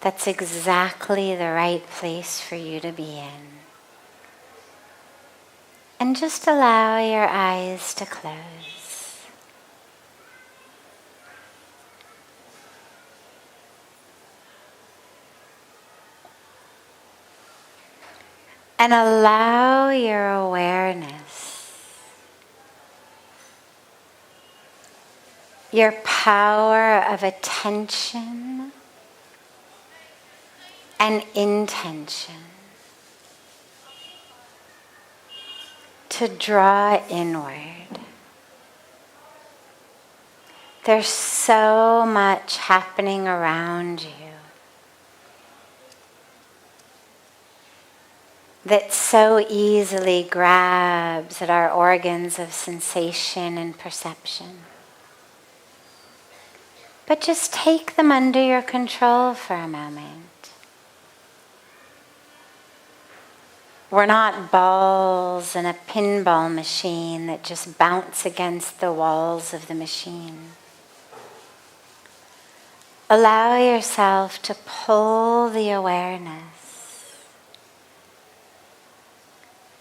that's exactly the right place for you to be in. And just allow your eyes to close. And allow your awareness, your power of attention and intention to draw inward. There's so much happening around you that so easily grabs at our organs of sensation and perception. But just take them under your control for a moment. We're not balls in a pinball machine that just bounce against the walls of the machine. Allow yourself to pull the awareness,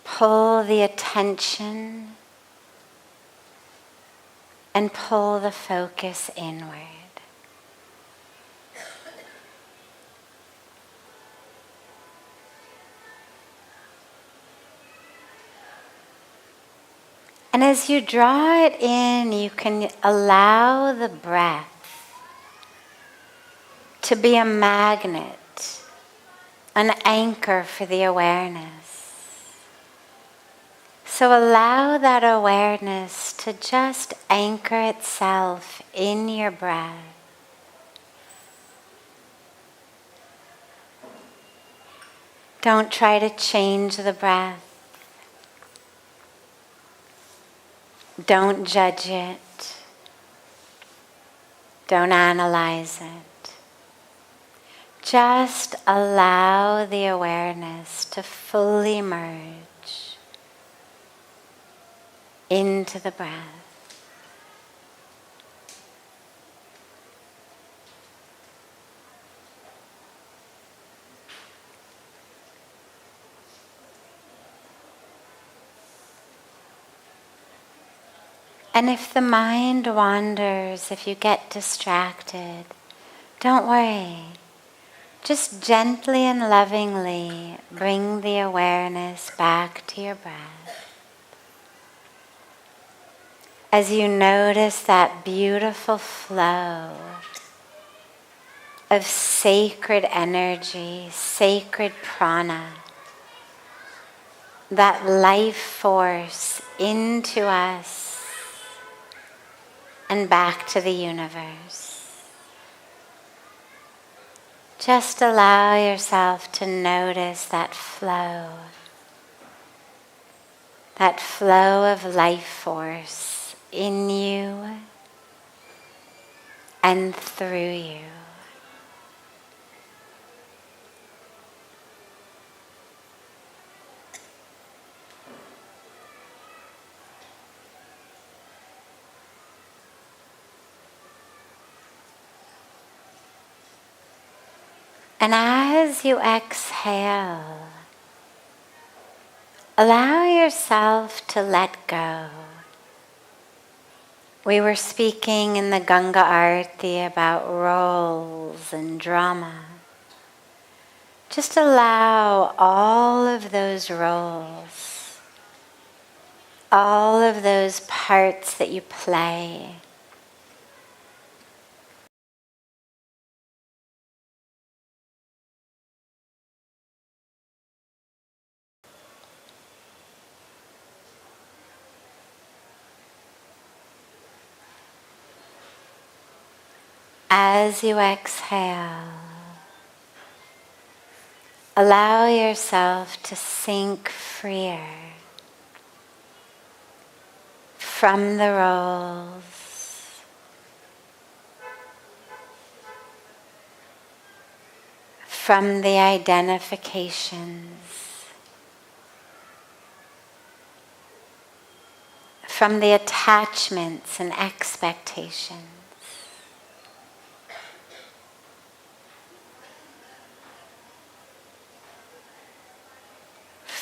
pull the attention, and pull the focus inward. And as you draw it in, you can allow the breath to be a magnet, an anchor for the awareness. So allow that awareness to just anchor itself in your breath. Don't try to change the breath. Don't judge it. Don't analyze it. Just allow the awareness to fully merge into the breath. And if the mind wanders, if you get distracted, don't worry. Just gently and lovingly bring the awareness back to your breath. As you notice that beautiful flow of sacred energy, sacred prana, that life force into us and back to the universe. Just allow yourself to notice that flow of life force in you and through you. And as you exhale, allow yourself to let go. We were speaking in the Ganga Arati about roles and drama. Just allow all of those roles, all of those parts that you play, as you exhale, allow yourself to sink freer from the roles, from the identifications, from the attachments and expectations.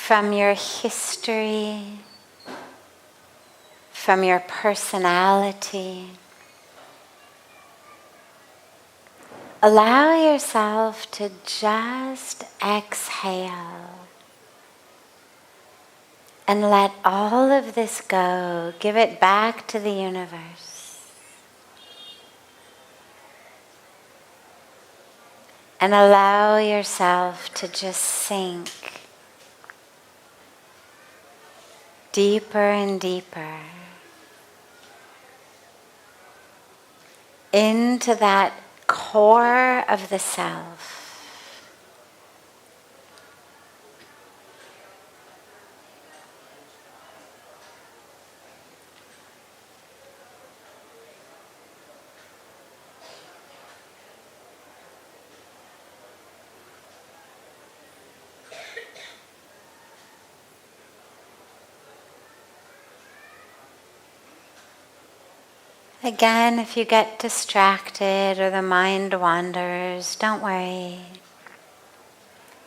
from your history, from your personality. Allow yourself to just exhale and let all of this go. Give it back to the universe. And allow yourself to just sink deeper and deeper into that core of the self. Again, if you get distracted or the mind wanders, don't worry.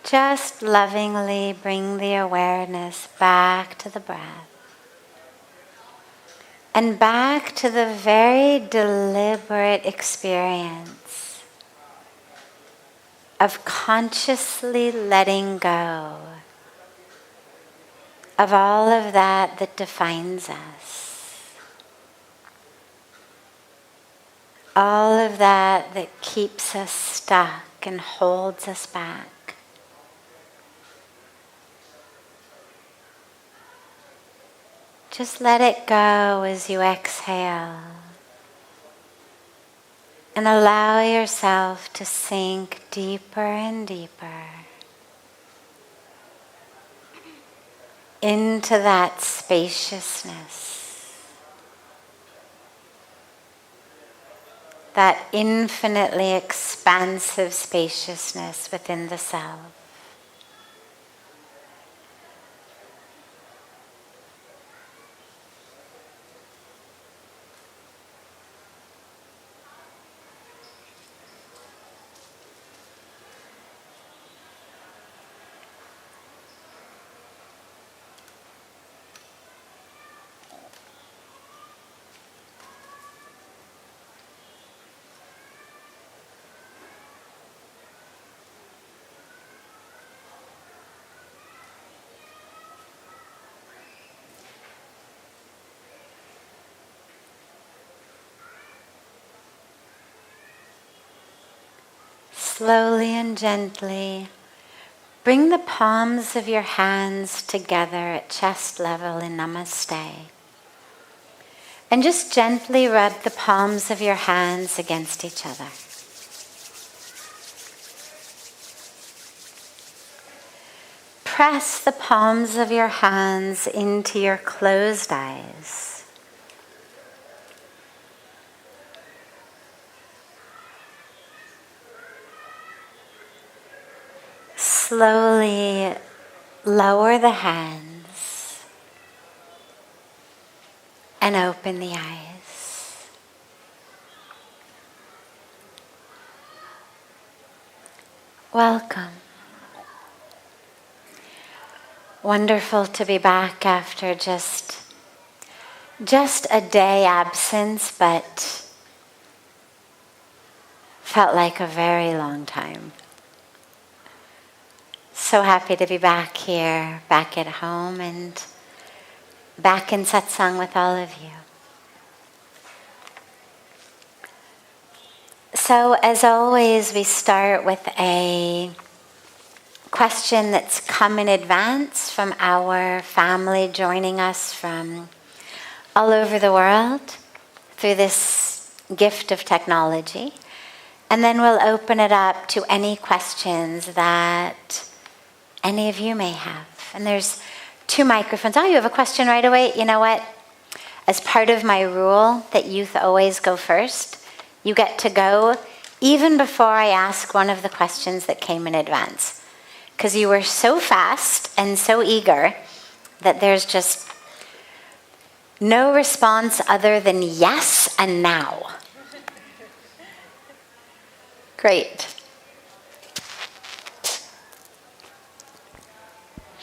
Just lovingly bring the awareness back to the breath and back to the very deliberate experience of consciously letting go of all of that that defines us. All of that that keeps us stuck and holds us back. Just let it go as you exhale. And allow yourself to sink deeper and deeper into that spaciousness. That infinitely expansive spaciousness within the self. Slowly and gently, bring the palms of your hands together at chest level in Namaste. And just gently rub the palms of your hands against each other. Press the palms of your hands into your closed eyes. Slowly lower the hands and open the eyes. Welcome. Wonderful to be back after just a day absence, but felt like a very long time. So happy to be back here, back at home, and back in satsang with all of you. So as always, we start with a question that's come in advance from our family joining us from all over the world through this gift of technology. And then we'll open it up to any questions that any of you may have. And there's 2 microphones. Oh, you have a question right away? You know what? As part of my rule that youth always go first, you get to go even before I ask one of the questions that came in advance. Because you were so fast and so eager that there's just no response other than yes and now. Great.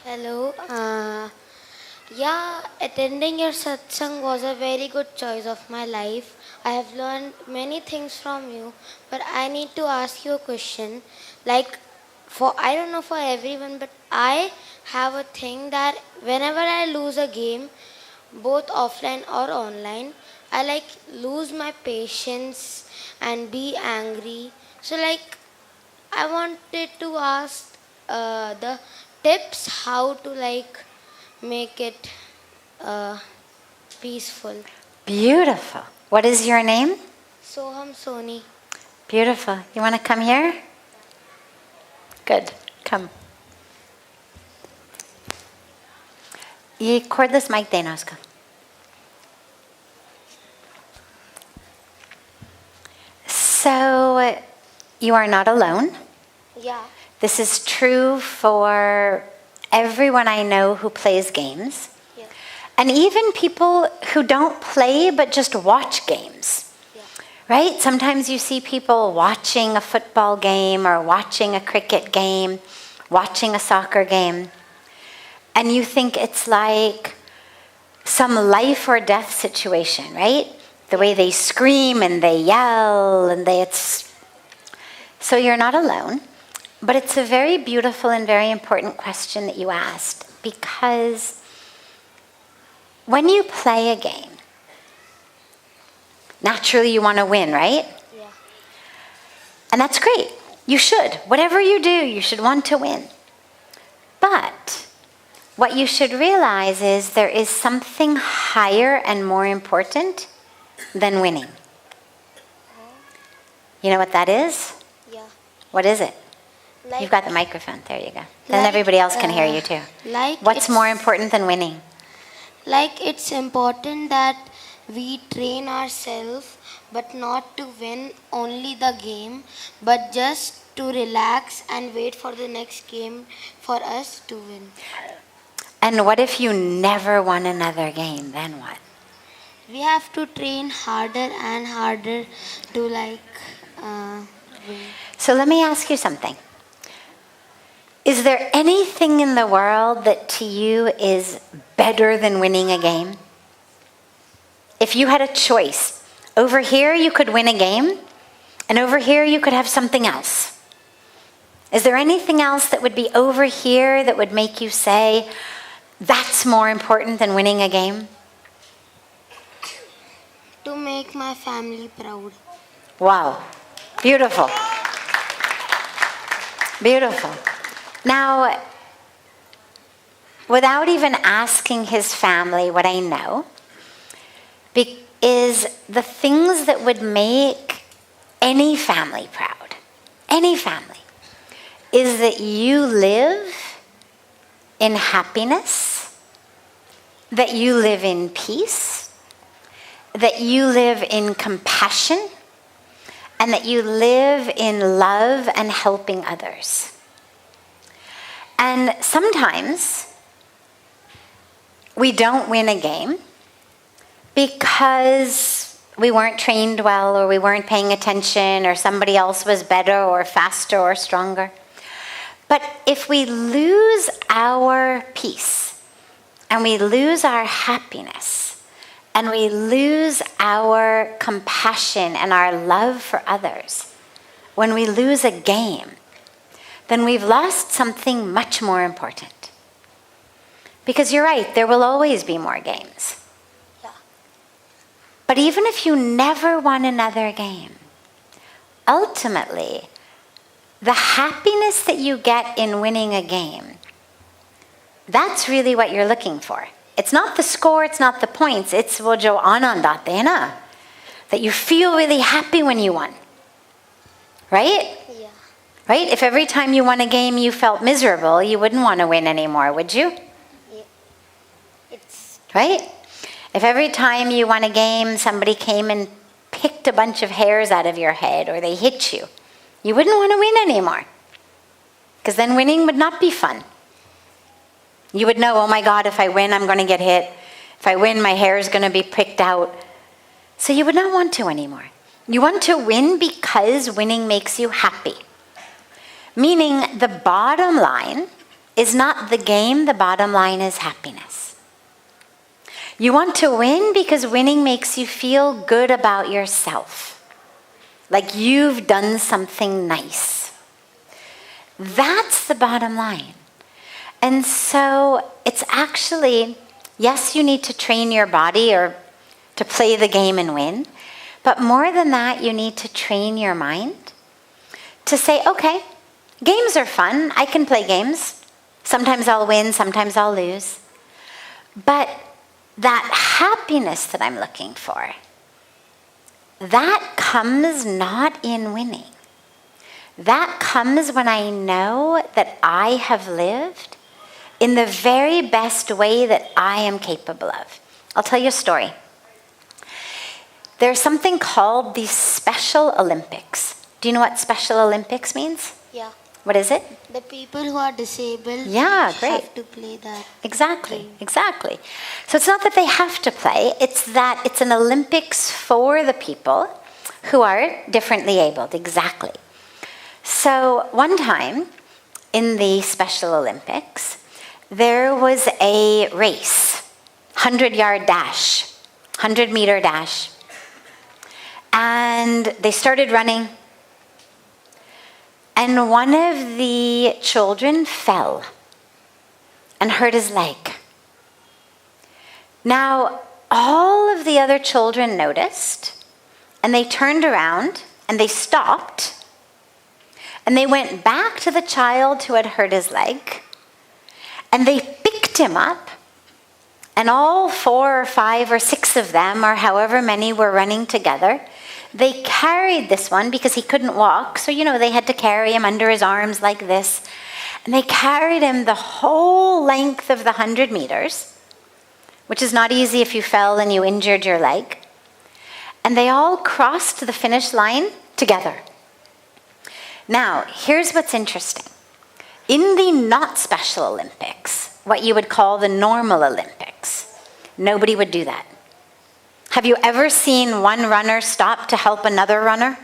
Hello. Attending your satsang was a very good choice of my life. I have learned many things from you, but I need to ask you a question. Like, I don't know for everyone, but I have a thing that whenever I lose a game, both offline or online, I lose my patience and be angry. So I wanted to ask the tips how to make it peaceful. Beautiful. What is your name? Soham Soni. Beautiful. You want to come here? Good. Come. ये cordless mic देना उसका. So, you are not alone. Yeah. This is true for everyone I know who plays games. Yeah. And even people who don't play but just watch games. Yeah. Right? Sometimes you see people watching a football game or watching a cricket game, watching a soccer game, and you think it's like some life or death situation, right? The way they scream and they yell and so you're not alone. But it's a very beautiful and very important question that you asked, because when you play a game, naturally you want to win, right? Yeah. And that's great. You should. Whatever you do, you should want to win. But what you should realize is there is something higher and more important than winning. You know what that is? Yeah. What is it? You've got the microphone. There you go. Then everybody else can hear you too. What's more important than winning? It's important that we train ourselves, but not to win only the game, but just to relax and wait for the next game for us to win. And what if you never won another game? Then what? We have to train harder and harder to win. So let me ask you something. Is there anything in the world that to you is better than winning a game? If you had a choice, over here you could win a game, and over here you could have something else. Is there anything else that would be over here that would make you say, that's more important than winning a game? To make my family proud. Wow. Beautiful. Beautiful. Now, without even asking his family, what I know is the things that would make any family proud, any family, is that you live in happiness, that you live in peace, that you live in compassion, and that you live in love and helping others. And sometimes we don't win a game because we weren't trained well, or we weren't paying attention, or somebody else was better or faster or stronger. But if we lose our peace, and we lose our happiness, and we lose our compassion and our love for others, when we lose a game, then we've lost something much more important. Because you're right, there will always be more games. Yeah. But even if you never won another game, ultimately, the happiness that you get in winning a game, that's really what you're looking for. It's not the score, it's not the points, it's wo jo aanand aate hai na, that you feel really happy when you won. Right? Yeah. Right? If every time you won a game you felt miserable, you wouldn't want to win anymore, would you? Yeah. It's Right? If every time you won a game somebody came and picked a bunch of hairs out of your head, or they hit you, you wouldn't want to win anymore. Because then winning would not be fun. You would know, oh my God, if I win, I'm going to get hit. If I win, my hair is going to be picked out. So you would not want to anymore. You want to win because winning makes you happy. Meaning the bottom line is not the game. The bottom line is happiness. You want to win because winning makes you feel good about yourself. Like you've done something nice. That's the bottom line. And so it's actually, yes, you need to train your body or to play the game and win. But more than that, you need to train your mind to say, okay, games are fun. I can play games. Sometimes I'll win, sometimes I'll lose. But that happiness that I'm looking for, that comes not in winning. That comes when I know that I have lived in the very best way that I am capable of. I'll tell you a story. There's something called the Special Olympics. Do you know what Special Olympics means? Yeah. What is it? The people who are disabled have to play that. Exactly. So it's not that they have to play, it's that it's an Olympics for the people who are differently abled. Exactly. So one time in the Special Olympics, there was a race, 100-yard dash, 100-meter dash. And they started running. And one of the children fell and hurt his leg. Now, all of the other children noticed, and they turned around, and they stopped, and they went back to the child who had hurt his leg, and they picked him up, and all 4 or 5 or 6 of them, or however many were running together, they carried this one because he couldn't walk. So, they had to carry him under his arms like this. And they carried him the whole length of the 100 meters, which is not easy if you fell and you injured your leg. And they all crossed the finish line together. Now, here's what's interesting. In the not Special Olympics, what you would call the normal Olympics, nobody would do that. Have you ever seen one runner stop to help another runner?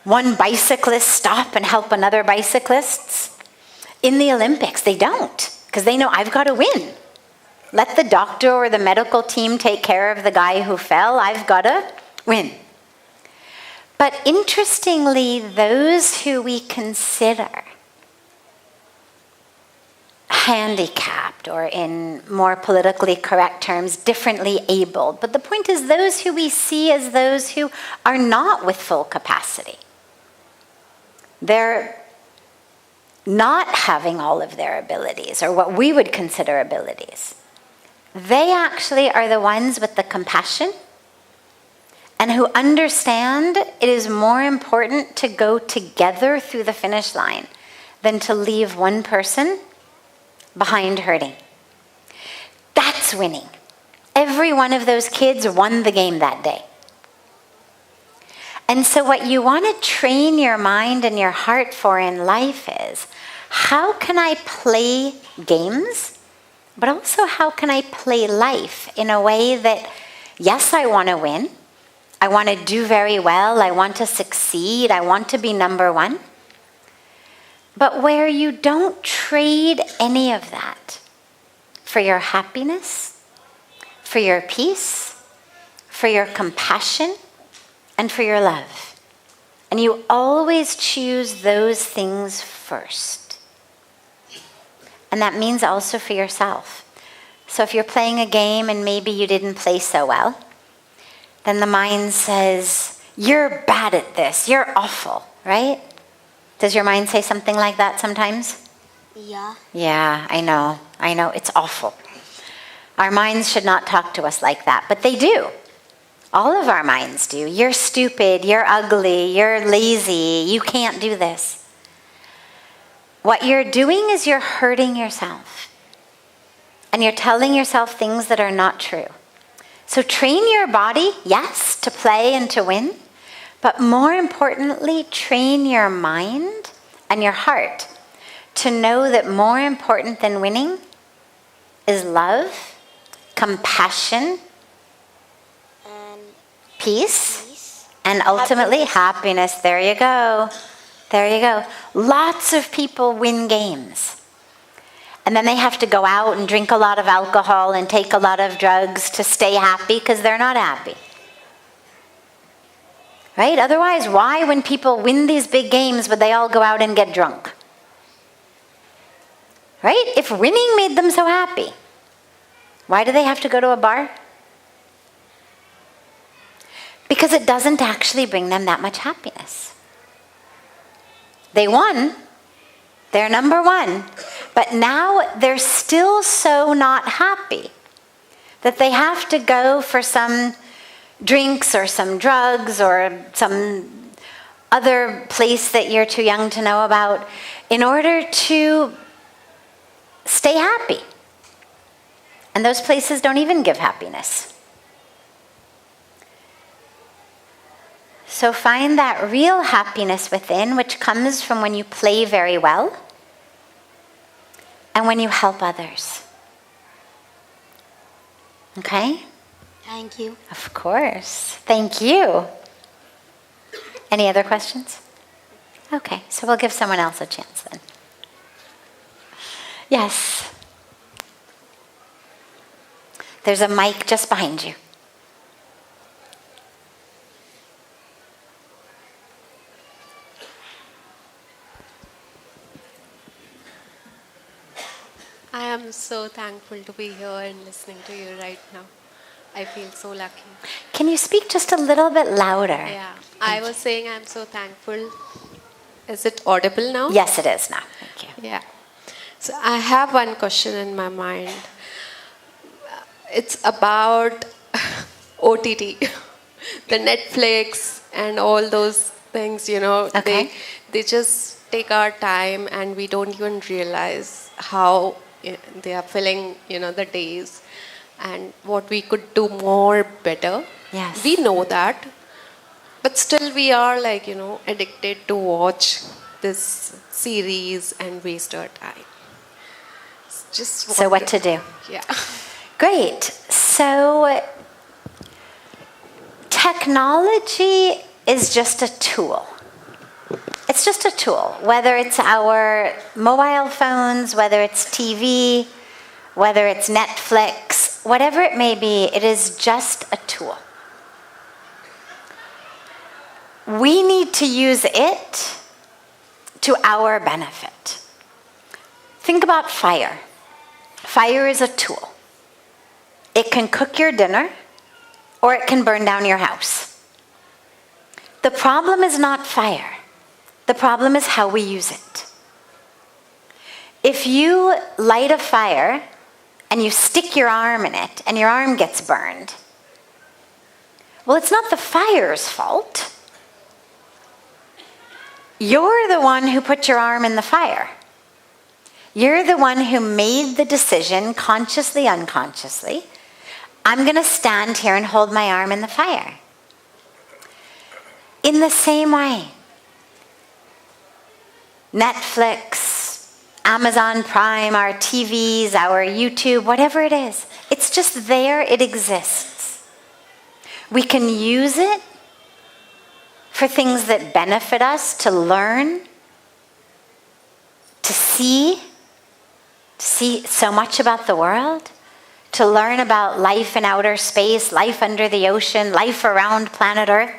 One bicyclist stop and help another bicyclist? In the Olympics, they don't, because they know I've got to win. Let the doctor or the medical team take care of the guy who fell. I've got to win. But interestingly, those who we consider handicapped, or in more politically correct terms, differently abled. But the point is those who we see as those who are not with full capacity. They're not having all of their abilities, or what we would consider abilities. They actually are the ones with the compassion and who understand it is more important to go together through the finish line than to leave one person behind hurting. That's winning. Every one of those kids won the game that day. And so what you want to train your mind and your heart for in life is, how can I play games, but also how can I play life in a way that, yes, I want to win, I want to do very well, I want to succeed, I want to be number one, but where you don't trade any of that for your happiness, for your peace, for your compassion, and for your love. And you always choose those things first. And that means also for yourself. So if you're playing a game and maybe you didn't play so well, then the mind says, you're bad at this, you're awful, right? Does your mind say something like that sometimes? Yeah. Yeah, I know, it's awful. Our minds should not talk to us like that, but they do. All of our minds do. You're stupid, you're ugly, you're lazy, you can't do this. What you're doing is you're hurting yourself. And you're telling yourself things that are not true. So train your body, yes, to play and to win. But more importantly, train your mind and your heart to know that more important than winning is love, compassion, And peace, and ultimately happiness. There you go. Lots of people win games. And then they have to go out and drink a lot of alcohol and take a lot of drugs to stay happy because they're not happy. Right? Otherwise, why, when people win these big games, would they all go out and get drunk? Right? If winning made them so happy, why do they have to go to a bar? Because it doesn't actually bring them that much happiness. They won. They're number one. But now they're still so not happy that they have to go for some drinks or some drugs or some other place that you're too young to know about in order to stay happy. And those places don't even give happiness. So find that real happiness within, which comes from when you play very well and when you help others. Okay? Thank you. Of course. Thank you. Any other questions? Okay, so we'll give someone else a chance then. Yes. There's a mic just behind you. I am so thankful to be here and listening to you right now. I feel so lucky. Can you speak just a little bit louder? Yeah, I was saying I'm so thankful. Is it audible now? Yes, it is now. Thank you. Yeah. So I have one question in my mind. It's about OTT, the Netflix and all those things, Okay. they just take our time and we don't even realize how they are filling, the days and what we could do more better. Yes. We know that, but still we are addicted to watch this series and waste our time. So what to do? Yeah. Great. So technology is just a tool. It's just a tool, whether it's our mobile phones, whether it's TV, whether it's Netflix, whatever it may be, it is just a tool. We need to use it to our benefit. Think about fire. Fire is a tool. It can cook your dinner, or it can burn down your house. The problem is not fire. The problem is how we use it. If you light a fire and you stick your arm in it and your arm gets burned, well, it's not the fire's fault. You're the one who put your arm in the fire. You're the one who made the decision, consciously, unconsciously, I'm going to stand here and hold my arm in the fire. In the same way, Netflix, Amazon Prime, our TVs, our YouTube, whatever it is, it's just there, it exists. We can use it for things that benefit us, to learn, to see so much about the world, to learn about life in outer space, life under the ocean, life around planet Earth,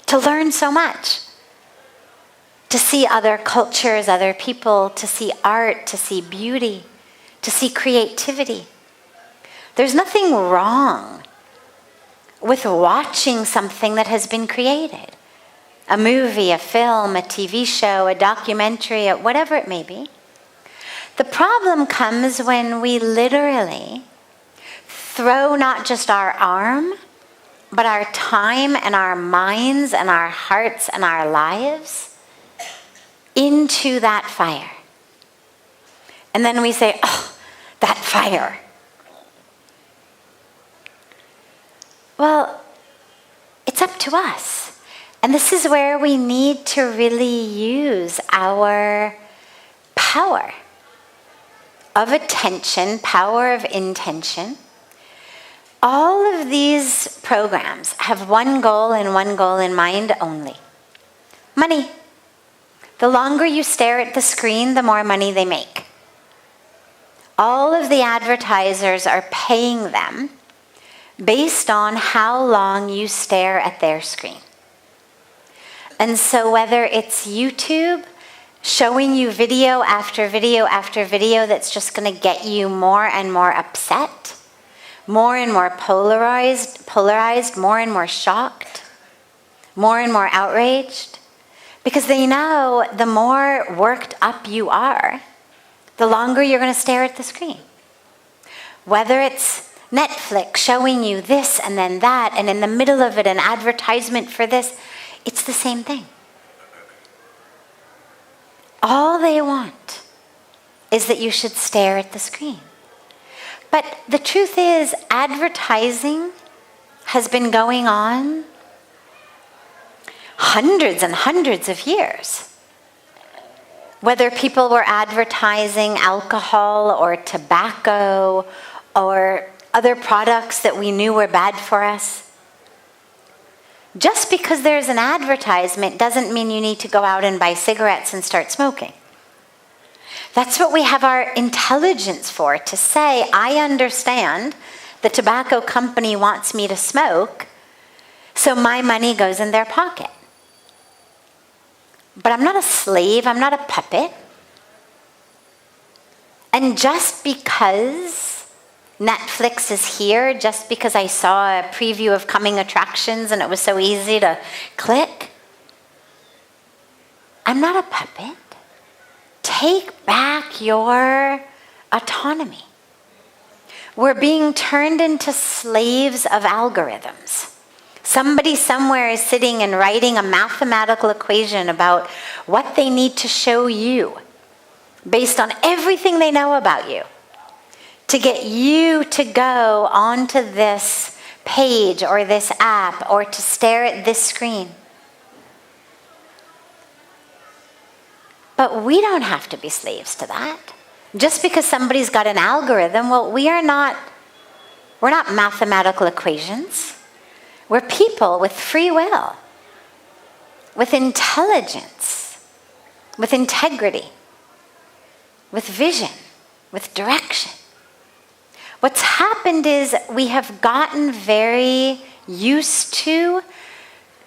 to learn so much, to see other cultures, other people, to see art, to see beauty, to see creativity. There's nothing wrong with watching something that has been created. A movie, a film, a TV show, a documentary, whatever it may be. The problem comes when we literally throw not just our arm, but our time and our minds and our hearts and our lives into that fire. And then we say, oh, that fire. Well, it's up to us. And this is where we need to really use our power of attention, power of intention. All of these programs have one goal and one goal in mind only. Money. The longer you stare at the screen, the more money they make. all of the advertisers are paying them based on how long you stare at their screen. And so whether it's YouTube showing you video after video after video that's just going to get you more and more upset, more and more polarized, more and more shocked, more and more outraged, because they know the more worked up you are, the longer you're going to stare at the screen. Whether it's Netflix showing you this and then that, and in the middle of it an advertisement for this, it's the same thing. All they want is that you should stare at the screen. But the truth is, advertising has been going on hundreds and hundreds of years. Whether people were advertising alcohol or tobacco or other products that we knew were bad for us. Just because there's an advertisement doesn't mean you need to go out and buy cigarettes and start smoking. That's what we have our intelligence for, to say, I understand the tobacco company wants me to smoke, so my money goes in their pocket. But I'm not a slave, I'm not a puppet. And just because Netflix is here, just because I saw a preview of coming attractions and it was so easy to click, I'm not a puppet. Take back your autonomy. We're being turned into slaves of algorithms. Somebody somewhere is sitting and writing a mathematical equation about what they need to show you based on everything they know about you to get you to go onto this page or this app or to stare at this screen. But we don't have to be slaves to that. Just because somebody's got an algorithm, well, we're not mathematical equations. We're people with free will, with intelligence, with integrity, with vision, with direction. What's happened is we have gotten very used to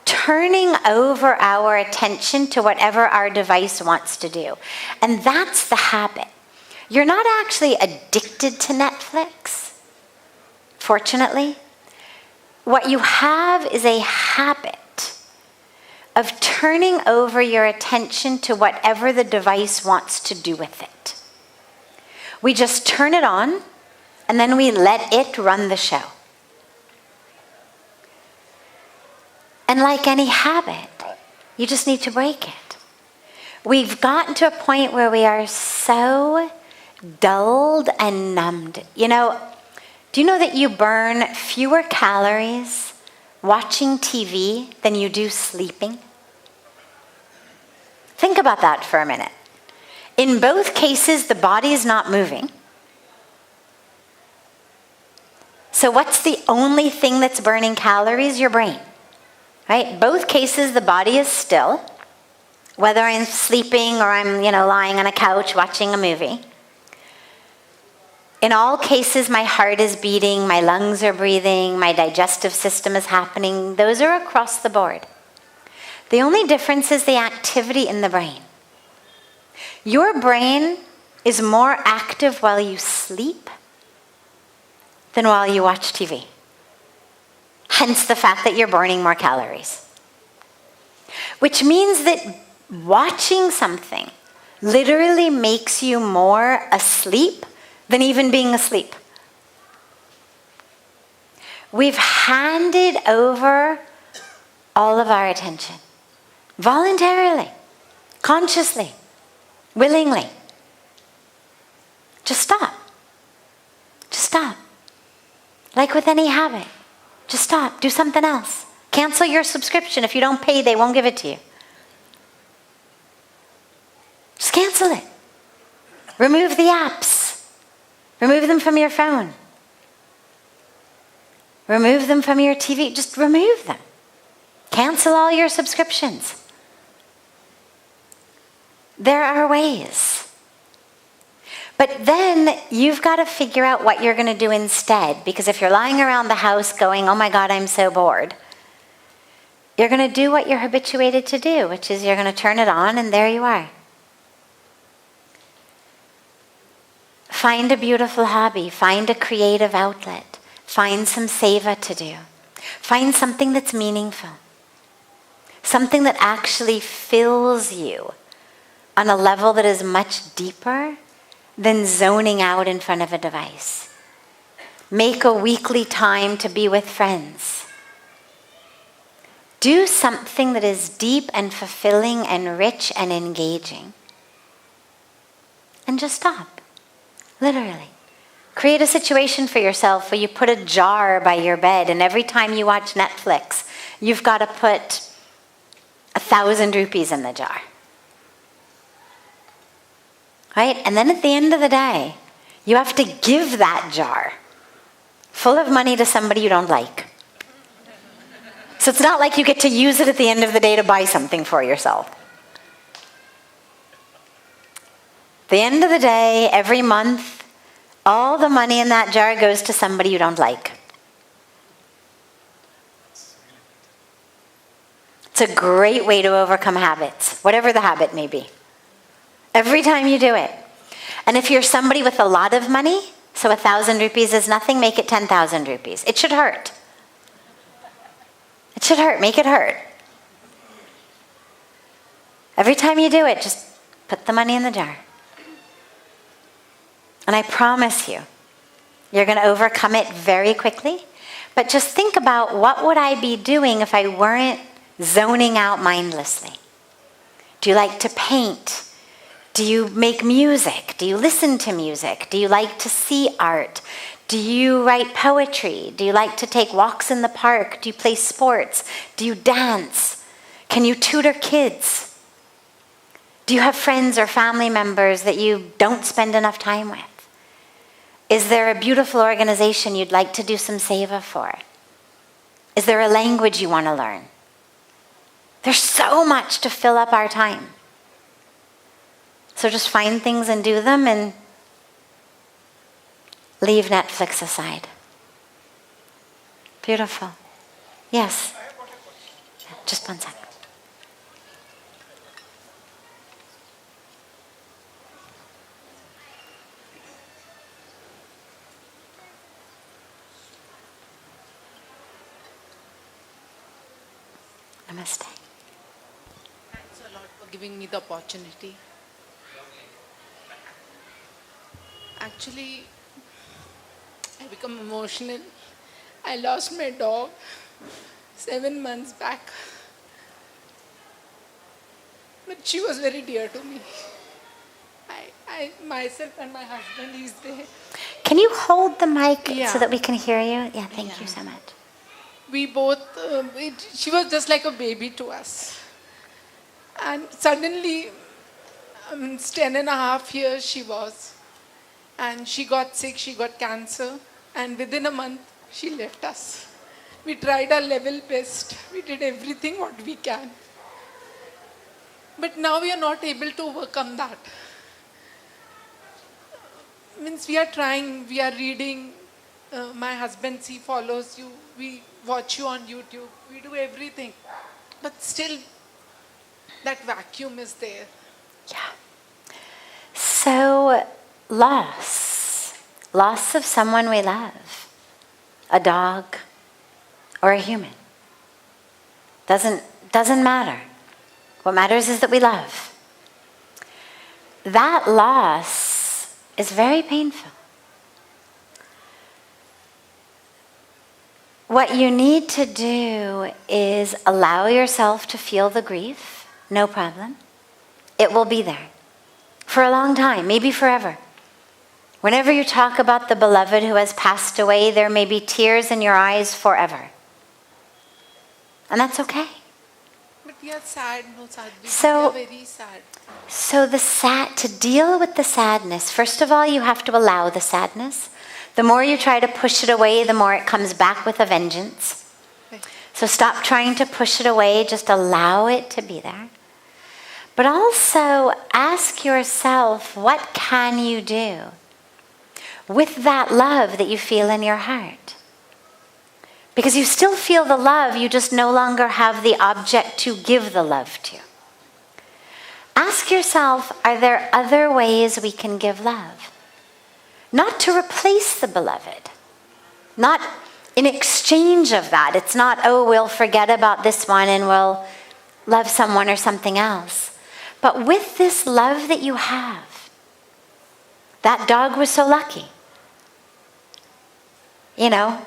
turning over our attention to whatever our device wants to do. And that's the habit. You're not actually addicted to Netflix, fortunately. What you have is a habit of turning over your attention to whatever the device wants to do with it. We just turn it on, and then we let it run the show. And like any habit, you just need to break it. We've gotten to a point where we are so dulled and numbed. Do you know that you burn fewer calories watching TV than you do sleeping? Think about that for a minute. In both cases, the body is not moving. So what's the only thing that's burning calories? Your brain. Right? Both cases, the body is still, whether I'm sleeping or I'm, lying on a couch watching a movie. In all cases, my heart is beating, my lungs are breathing, my digestive system is happening. Those are across the board. The only difference is the activity in the brain. Your brain is more active while you sleep than while you watch TV. Hence the fact that you're burning more calories. Which means that watching something literally makes you more asleep than even being asleep. We've handed over all of our attention, voluntarily, consciously, willingly. Just stop. Just stop. Like with any habit, just stop. Do something else. Cancel your subscription. If you don't pay, they won't give it to you. Just cancel it. Remove the apps. Remove them from your phone. Remove them from your TV. Just remove them. Cancel all your subscriptions. There are ways. But then you've got to figure out what you're going to do instead. Because if you're lying around the house going, oh my God, I'm so bored, you're going to do what you're habituated to do, which is you're going to turn it on and there you are. Find a beautiful hobby. Find a creative outlet. Find some seva to do. Find something that's meaningful. Something that actually fills you on a level that is much deeper than zoning out in front of a device. Make a weekly time to be with friends. Do something that is deep and fulfilling and rich and engaging. And just stop. Literally. Create a situation for yourself where you put a jar by your bed, and every time you watch Netflix, you've got to put 1,000 rupees in the jar. Right? And then at the end of the day, you have to give that jar full of money to somebody you don't like. So it's not like you get to use it at the end of the day to buy something for yourself. At the end of the day, every month, all the money in that jar goes to somebody you don't like. It's a great way to overcome habits, whatever the habit may be. Every time you do it. And if you're somebody with a lot of money, so 1,000 rupees is nothing, make it 10,000 rupees. It should hurt. It should hurt. Make it hurt. Every time you do it, just put the money in the jar. And I promise you, you're going to overcome it very quickly. But just think about, what would I be doing if I weren't zoning out mindlessly? Do you like to paint? Do you make music? Do you listen to music? Do you like to see art? Do you write poetry? Do you like to take walks in the park? Do you play sports? Do you dance? Can you tutor kids? Do you have friends or family members that you don't spend enough time with? Is there a beautiful organization you'd like to do some seva for? Is there a language you want to learn? There's so much to fill up our time. So just find things and do them, and leave Netflix aside. Beautiful. Yes? Just one second. Namaste. Thanks a lot for giving me the opportunity. Actually, I become emotional. I lost my dog 7 months back. But she was very dear to me. I myself and my husband, he's there. Can you hold the mic Yeah. so that we can hear you? Yeah, thank you so much. We both, she was just like a baby to us. And suddenly, 10.5 years she was. And she got sick, she got cancer. And within a month, she left us. We tried our level best. We did everything what we can. But now we are not able to overcome that. Means we are trying, we are reading. My husband, he follows you. We watch you on YouTube. We do everything. But still, that vacuum is there. Yeah. So, loss of someone we love, a dog or a human, doesn't matter. What matters is that we love. That loss is very painful. What you need to do is allow yourself to feel the grief, no problem. It will be there for a long time, maybe forever. Whenever you talk about the beloved who has passed away, there may be tears in your eyes forever. And that's okay. But we are sad, no Sadhviji. So- We are very sad. So to deal with the sadness, first of all, you have to allow the sadness. The more you try to push it away, the more it comes back with a vengeance. Right. So stop trying to push it away, just allow it to be there. But also ask yourself, what can you do with that love that you feel in your heart? Because you still feel the love, you just no longer have the object to give the love to. Ask yourself, are there other ways we can give love? Not to replace the beloved, not in exchange of that. It's not, oh, we'll forget about this one and we'll love someone or something else. But with this love that you have, that dog was so lucky. You know,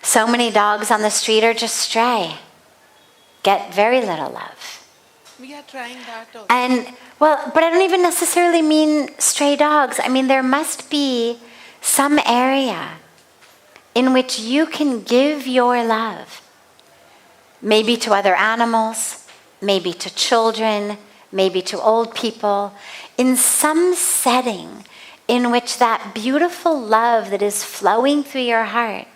so many dogs on the street are just stray, get very little love. We are trying that also. And, well, but I don't even necessarily mean stray dogs. I mean, there must be some area in which you can give your love. Maybe to other animals, maybe to children, maybe to old people, in some setting in which that beautiful love that is flowing through your heart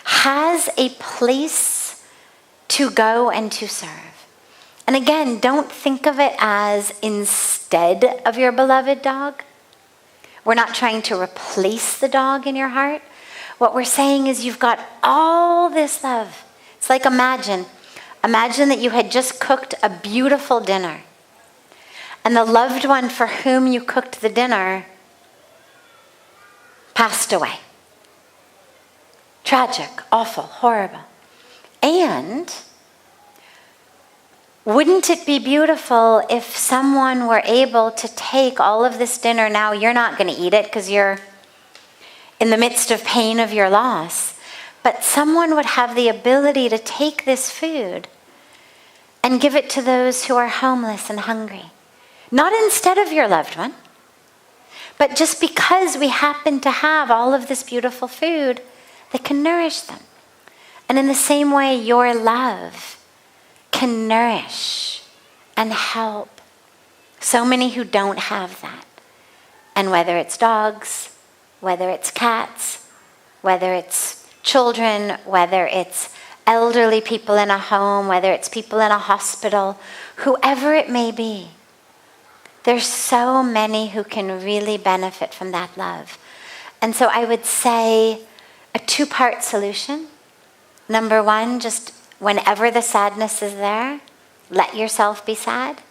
has a place to go and to serve. And again, don't think of it as instead of your beloved dog. We're not trying to replace the dog in your heart. What we're saying is you've got all this love. It's like imagine that you had just cooked a beautiful dinner. And the loved one for whom you cooked the dinner passed away. Tragic, awful, horrible. And wouldn't it be beautiful if someone were able to take all of this dinner? Now you're not going to eat it because you're in the midst of pain of your loss. But someone would have the ability to take this food and give it to those who are homeless and hungry. Not instead of your loved one, but just because we happen to have all of this beautiful food that can nourish them. And in the same way, your love can nourish and help so many who don't have that. And whether it's dogs, whether it's cats, whether it's children, whether it's elderly people in a home, whether it's people in a hospital, whoever it may be, there's so many who can really benefit from that love. And so I would say a two-part solution. Number one, just whenever the sadness is there, let yourself be sad.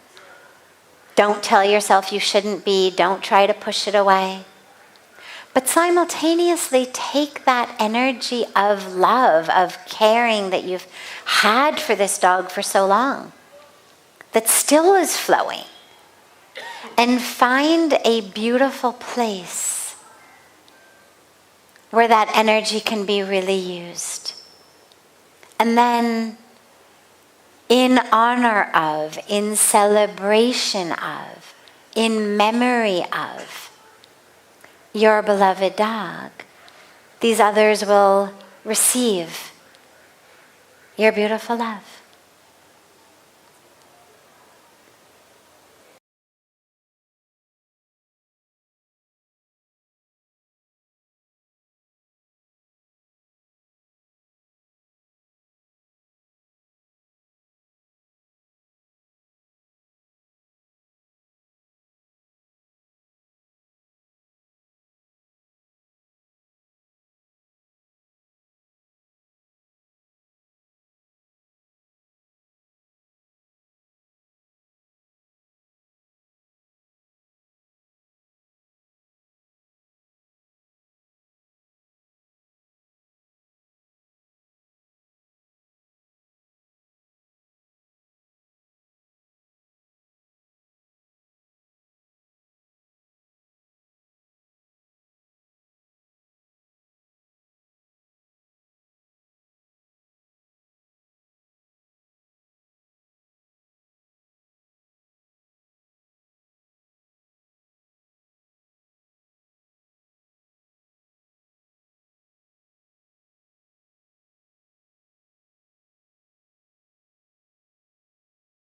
Don't tell yourself you shouldn't be. Don't try to push it away. But simultaneously take that energy of love, of caring that you've had for this dog for so long, that still is flowing, and find a beautiful place where that energy can be really used. And then, in honor of, in celebration of, in memory of your beloved dog, these others will receive your beautiful love.